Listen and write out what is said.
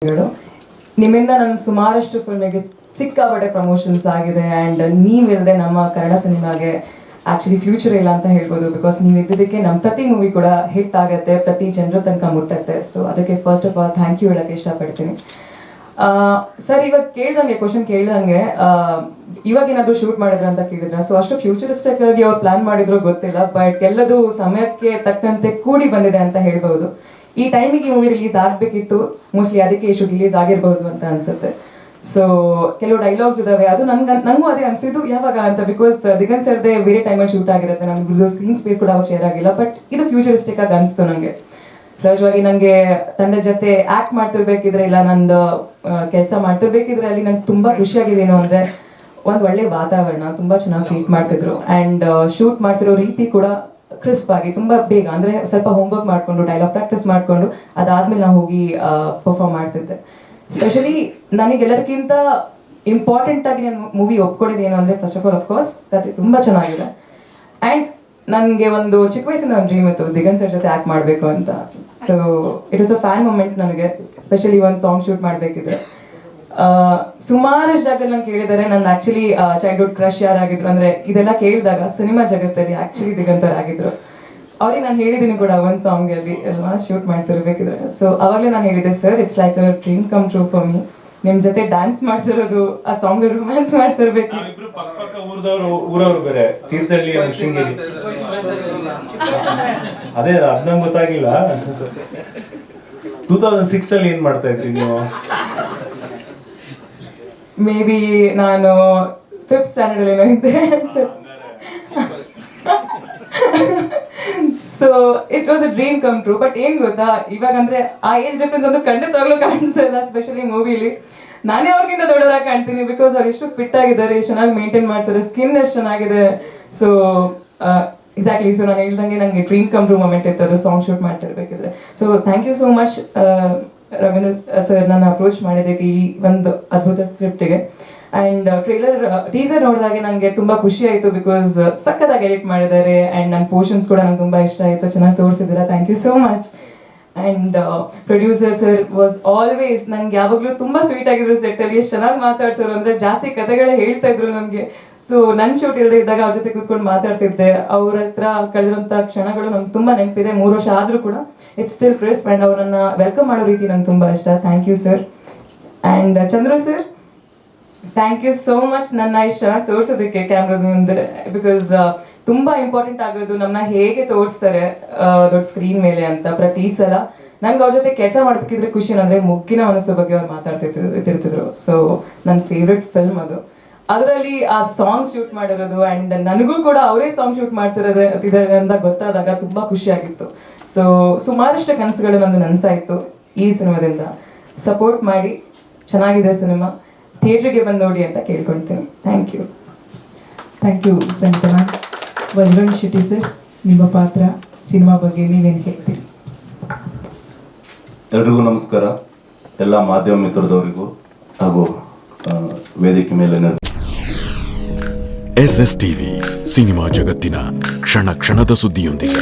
ನಿಮ್ಮಿಂದ ನನ್ನ ಸುಮಾರಷ್ಟು ಫಿಲ್ಮಿಗೆ ಸಿಕ್ಕಾಪಟ್ಟೆ ಪ್ರಮೋಷನ್ಸ್ ಆಗಿದೆ ಆ್ಯಂಡ್ ನೀವಿಲ್ಲದೆ ನಮ್ಮ ಕನ್ನಡ ಸಿನಿಮಾಗೆ ಆ್ಯಕ್ಚುಲಿ ಫ್ಯೂಚರ್ ಇಲ್ಲ ಅಂತ ಹೇಳ್ಬೋದು. ಬಿಕಾಸ್ ನೀವು ಇದ್ದಿದ್ದಕ್ಕೆ ನಮ್ಮ ಪ್ರತಿ ಮೂವಿ ಕೂಡ ಹಿಟ್ ಆಗುತ್ತೆ, ಪ್ರತಿ ಜನರ ತನಕ ಮುಟ್ಟತ್ತೆ. ಸೊ ಅದಕ್ಕೆ first of all thank you ಹೇಳೋಕ್ಕೆ ಇಷ್ಟಪಡ್ತೀನಿ. ಸರ್, ಇವಾಗ ಕ್ವಶನ್ ಕೇಳ್ದಂಗೆ ಇವಾಗ ಏನಾದರೂ ಶೂಟ್ ಮಾಡಿದ್ರೆ ಅಂತ ಕೇಳಿದ್ರೆ, ಸೊ ಅಷ್ಟು ಫ್ಯೂಚರಿಸ್ಟಿಕ್ ಆಗಿ ಅವ್ರು ಪ್ಲಾನ್ ಮಾಡಿದ್ರು ಗೊತ್ತಿಲ್ಲ, ಬಟ್ ಎಲ್ಲದೂ ಸಮಯಕ್ಕೆ ತಕ್ಕಂತೆ ಕೂಡಿ ಬಂದಿದೆ ಅಂತ ಹೇಳ್ಬೋದು. ಈ ಟೈಮಿಗೆ ಈ ಮೂವಿ ರಿಲೀಸ್ ಆಗಬೇಕಿತ್ತು, ಮೋಸ್ಟ್ಲಿ ಅದಕ್ಕೆ ಇಷ್ಟು ರಿಲೀಸ್ ಆಗಿರ್ಬೋದು ಅಂತ ಅನ್ಸುತ್ತೆ. ಸೊ ಕೆಲವು ಡೈಲಾಗ್ಸ್ ಇದಾವೆ, ಅದು ನಂಗೂ ಅದೇ ಅನಿಸ್ತಿದ್ದು ಯಾವಾಗ ಅಂತ. ಬಿಕಾಸ್ ದಿಗಂತ್ ಸರ್ದೇ ಬೇರೆ ಟೈಮಲ್ಲಿ ಶೂಟ್ ಆಗಿರುತ್ತೆ, ನಮ್ಗೆ ಸ್ಕ್ರೀನ್ ಸ್ಪೇಸ್ ಕೂಡ ಅವಾಗ ಶೇರ್ ಆಗಿಲ್ಲ, ಬಟ್ ಇದು ಫ್ಯೂಚರಿಸ್ಟಿಕ್ ಆಗಿ ಅನಿಸ್ತು ನನಗೆ. ಸಹಜವಾಗಿ ನನಗೆ ತಂಡ ಜೊತೆ ಆಕ್ಟ್ ಮಾಡ್ತಿರ್ಬೇಕಿದ್ರೆ, ಇಲ್ಲ ನಂದು ಕೆಲಸ ಮಾಡ್ತಿರ್ಬೇಕಿದ್ರೆ ಅಲ್ಲಿ ನಂಗೆ ತುಂಬಾ ಖುಷಿಯಾಗಿದ್ದೇನು ಅಂದ್ರೆ ಒಂದು ಒಳ್ಳೆ ವಾತಾವರಣ, ತುಂಬಾ ಚೆನ್ನಾಗಿ ಟ್ರೀಟ್ ಮಾಡ್ತಿದ್ರು ಆ್ಯಂಡ್ ಶೂಟ್ ಮಾಡ್ತಿರೋ ರೀತಿ ಕೂಡ ಕ್ರಿಸ್ಪ್ ಆಗಿ ತುಂಬಾ ಬೇಗ, ಅಂದ್ರೆ ಸ್ವಲ್ಪ ಹೋಮ್ವರ್ಕ್ ಮಾಡ್ಕೊಂಡು ಡೈಲಾಗ್ ಪ್ರಾಕ್ಟೀಸ್ ಮಾಡ್ಕೊಂಡು ಅದಾದ್ಮೇಲೆ ನಾವು ಹೋಗಿ ಪರ್ಫಾರ್ಮ್ ಮಾಡ್ತಿದ್ದೆ. ಸ್ಪೆಷಲಿ ನನಗೆಲ್ಲರಿಗಿಂತ ಇಂಪಾರ್ಟೆಂಟ್ ಆಗಿ ನಾನು ಮೂವಿ ಒಪ್ಕೊಂಡಿದ್ದೇನು ಅಂದ್ರೆ, ಫಸ್ಟ್ ಆಫ್ ಆಲ್ ಅಫ್ಕೋರ್ಸ್ ಕತೆ ತುಂಬಾ ಚೆನ್ನಾಗಿದೆ ಆ್ಯಂಡ್ ನನಗೆ ಒಂದು ಚಿಕ್ಕ ವಯಸ್ಸಿನ ಒಂದು ಡ್ರೀಮ್ ಇತ್ತು ದಿಗಂತ್ ಸರ್ ಜೊತೆ ಆಕ್ಟ್ ಮಾಡಬೇಕು ಅಂತ. So it was a fan moment ನನಗೆ. ಸ್ಪೆಷಲಿ ಒಂದು ಸಾಂಗ್ ಶೂಟ್ ಮಾಡಬೇಕಿದ್ರೆ ಸುಮಾರಷ್ಟು ಜಾಗದಲ್ಲಿ ನಂಗೆ ಕೇಳಿದ್ದಾರೆ ನನ್ನ ಆಕ್ಚುಲಿ ಚೈಲ್ಡ್ಹುಡ್ ಕ್ರಶ್ ಯಾರಾಗಿದ್ರು ಅಂದ್ರೆ, ಇದೆಲ್ಲ ಕೇಳಿದಾಗ ಸಿನಿಮಾ ಜಗತ್ತಲ್ಲಿ ಆಕ್ಚುಲಿ ದಿಗಂತರ್ ಆಗಿದ್ರು. ಅವ್ರಿಗೆ ನಾನು ಹೇಳಿದ್ದೀನಿ ಕೂಡ ಒಂದು ಸಾಂಗ್ ಅಲ್ಲಿ ಅಲ್ವಾ ಶೂಟ್ ಮಾಡ್ತಿರ್ಬೇಕಿದ್ರೆ. ಸೊ ಅವಾಗಲೇ ನಾನು ಹೇಳಿದೆ, sir it's like a dream come true for me, ನಿಮ್ ಜೊತೆ ಡ್ಯಾನ್ಸ್ ಮಾಡ್ತಿರೋದು, ಆ ಸಾಂಗ್ ರೊಮ್ಯಾನ್ಸ್ ಮಾಡ್ತಿರ್ಬೇಕು. ಅದೇ ಅದ್ ನಂಗೆ ಗೊತ್ತಾಗಿಲ್ಲ. 2006 ಅಲ್ಲಿ ಏನ್ ಮಾಡ್ತಾ ಇದ್ರಿ ನೀವು? ಮೇ ಬಿ ನಾನು 5th ಸ್ಟ್ಯಾಂಡರ್ಡ್ ಏನೋ ಇದ್ದೆ. So it was a dream come true. But ಏನ್ ಗೊತ್ತಾ, ಇವಾಗ ಅಂದ್ರೆ ಆ ಏಜ್ ಡಿಫ್ರೆನ್ಸ್ ಒಂದು ಖಂಡಿತವಾಗ್ಲೂ ಕಾಣಿಸಲ್ಲ. ಸ್ಪೆಷಲಿ ಮೂವಿಲಿ ನಾನೇ ಅವ್ರಿಗಿಂತ ದೊಡ್ಡವರಾಗಿ ಕಾಣ್ತೀನಿ. ಬಿಕಾಸ್ ಅವ್ರು ಎಷ್ಟು ಫಿಟ್ ಆಗಿದ್ದಾರೆ, ಎಷ್ಟು ಚೆನ್ನಾಗಿ ಮೇಂಟೈನ್ ಮಾಡ್ತಾರೆ, ಸ್ಕಿನ್ ಎಷ್ಟು ಚೆನ್ನಾಗಿದೆ. ಸೊ ಎಕ್ಸಾಕ್ಟ್ಲಿ, ಸೊ ನಾನು ಹೇಳ್ದಂಗೆ ನನಗೆ ಡ್ರೀಮ್ ಕಮ್ ಟ್ರೂ ಮೊಮೆಂಟ್ ಇತ್ತು ಅದು ಸಾಂಗ್ ಶೂಟ್ ಮಾಡ್ತಿರ್ಬೇಕಿದ್ರೆ. So thank you so much Ravindra sir ನನ್ನ ಅಪ್ರೋಚ್ ಮಾಡಿದ್ದಕ್ಕೆ ಈ ಒಂದು ಅದ್ಭುತ ಸ್ಕ್ರಿಪ್ಟಿಗೆ. ಆ್ಯಂಡ್ ಟೀಸರ್ ನೋಡಿದಾಗೆ ನನಗೆ ತುಂಬ ಖುಷಿ ಆಯಿತು. ಬಿಕಾಸ್ ಸಕ್ಕತ್ತಾಗಿ ಎಡಿಟ್ ಮಾಡಿದ್ದಾರೆ ಆ್ಯಂಡ್ ನನ್ನ ಪೋರ್ಷನ್ಸ್ ಕೂಡ ನಂಗೆ ತುಂಬ ಇಷ್ಟ ಆಯಿತು, ಚೆನ್ನಾಗಿ ತೋರಿಸಿದ್ದೀರಾ, thank you so much. And producer sir was always ನನಗೆ ಯಾವಾಗಲೂ ತುಂಬ ಸ್ವೀಟ್ ಆಗಿದ್ರು ಸೆಟ್ಟಲ್ಲಿ. ಎಷ್ಟು ಚೆನ್ನಾಗಿ ಮಾತಾಡ್ಸೋರು ಅಂದರೆ, ಜಾಸ್ತಿ ಕಥೆಗಳೇ ಹೇಳ್ತಾ ಇದ್ರು ನನಗೆ. ಸೊ ನನ್ನ ಶೂಟ್ ಇಲ್ಲದೆ ಇದ್ದಾಗ ಅವ್ರ ಜೊತೆ ಕೂತ್ಕೊಂಡು ಮಾತಾಡ್ತಿದ್ದೆ. ಅವ್ರ ಹತ್ರ ಕಳೆದಿರೋಂಥ ಕ್ಷಣಗಳು ನಂಗೆ ತುಂಬ ನೆನಪಿದೆ. 3 ವರ್ಷ ಆದರೂ ಕೂಡ ಇಟ್ಸ್ ಸ್ಟಿಲ್ ಕ್ರಿಸ್ಪ್ ಆ್ಯಂಡ್ ಅವರನ್ನು ವೆಲ್ಕಮ್ ಮಾಡೋ ರೀತಿ ನಂಗೆ ತುಂಬ ಇಷ್ಟ. Thank you sir. And Chandru sir, thank you so much ನನ್ನ ಇಷ್ಟ ತೋರಿಸೋದಕ್ಕೆ ಕ್ಯಾಮ್ರಾದ ಮುಂದೆ. ಬಿಕಾಸ್ ತುಂಬಾ ಇಂಪಾರ್ಟೆಂಟ್ ಆಗೋದು ನಮ್ಮನ್ನ ಹೇಗೆ ತೋರಿಸ್ತಾರೆ ದೊಡ್ಡ ಸ್ಕ್ರೀನ್ ಮೇಲೆ ಅಂತ. ಪ್ರತಿ ಸಲ ನಂಗೆ ಅವ್ರ ಜೊತೆ ಕೆಲಸ ಮಾಡ್ಬೇಕಿದ್ರೆ ಖುಷಿ ಅಂದ್ರೆ ಮುಗ್ಗಿನ ಮನಸ್ಸು ಬಗ್ಗೆ ಅವ್ರು ಮಾತಾಡ್ತಿರ್ತಿದ್ರು. ಸೊ ನನ್ನ ಫೇವ್ರೆಟ್ ಫಿಲ್ಮ್ ಅದು. ಅದರಲ್ಲಿ ಆ ಸಾಂಗ್ ಶೂಟ್ ಮಾಡಿರೋದು ಆ್ಯಂಡ್ ನನಗೂ ಕೂಡ ಅವರೇ ಸಾಂಗ್ ಶೂಟ್ ಮಾಡ್ತಿರೋದು ಅಂತ ಗೊತ್ತಾದಾಗ ತುಂಬಾ ಖುಷಿ ಆಗಿತ್ತು. ಸೊ ಸುಮಾರಷ್ಟು ಕನಸುಗಳು ನಂದು ನನಸಾಯಿತು ಈ ಸಿನಿಮಾದಿಂದ. ಸಪೋರ್ಟ್ ಮಾಡಿ, ಚೆನ್ನಾಗಿದೆ ಸಿನಿಮಾ, ಥಿಯೇಟ್ರಿಗೆ ಬಂದು ನೋಡಿ ಅಂತ ಕೇಳ್ಕೊಳ್ತೀನಿ. Thank you. ಥ್ಯಾಂಕ್ ಯು ಸಂಕನಾ. ಬಜರಂಗ್ ಶೆಟ್ಟಿ ಸರ್, ನಿಮ್ಮ ಪಾತ್ರ ಸಿನಿಮಾ ಬಗ್ಗೆ ನೀವೇನು ಹೇಳ್ತೀರಿ? ಎಲ್ರಿಗೂ ನಮಸ್ಕಾರ. ಎಲ್ಲ ಮಾಧ್ಯಮ ಮಿತ್ರದವರಿಗೂ ಹಾಗೂ ವೇದಿಕೆ ಮೇಲೆ SS ಟಿವಿ ಸಿನಿಮಾ ಜಗತ್ತಿನ ಕ್ಷಣ ಕ್ಷಣದ ಸುದ್ದಿಯೊಂದಿಗೆ.